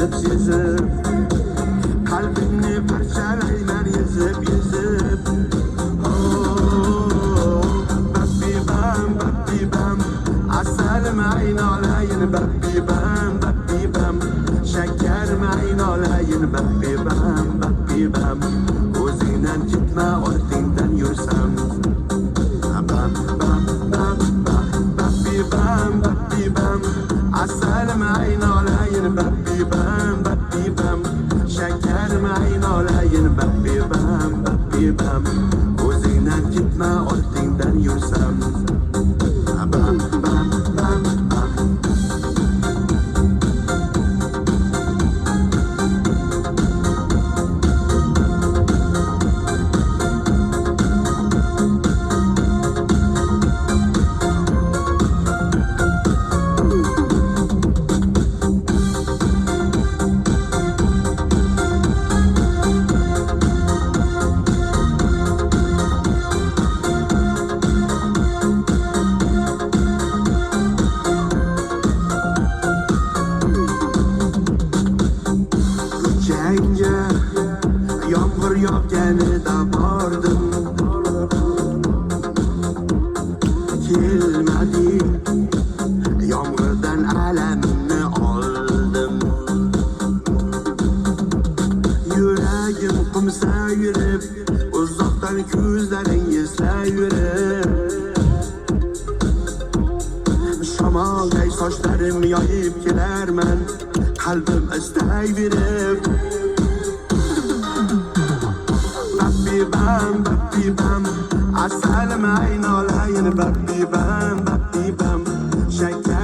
sezip sezip kalbimni parchalayman yezib yezib. Babibam asalim aynolayin babibam şekerim aynolayin babibam o'zingdan ketma ortingdan yursam. Babibam asalim aynolayin babibam şekerim aynolayin babibam o'zingdan ketma ortingdan yursam. Yağmur yağganida bordim, kelmadi. Yağmurdan alamimni oldim. Yuragim qumsa yurib, uzoqdan ko'zlaringiz yurib. Shamolday sochlarim yoyib kelarman, qalbim istayverib. Babibam asalim aynolayin babibam şeker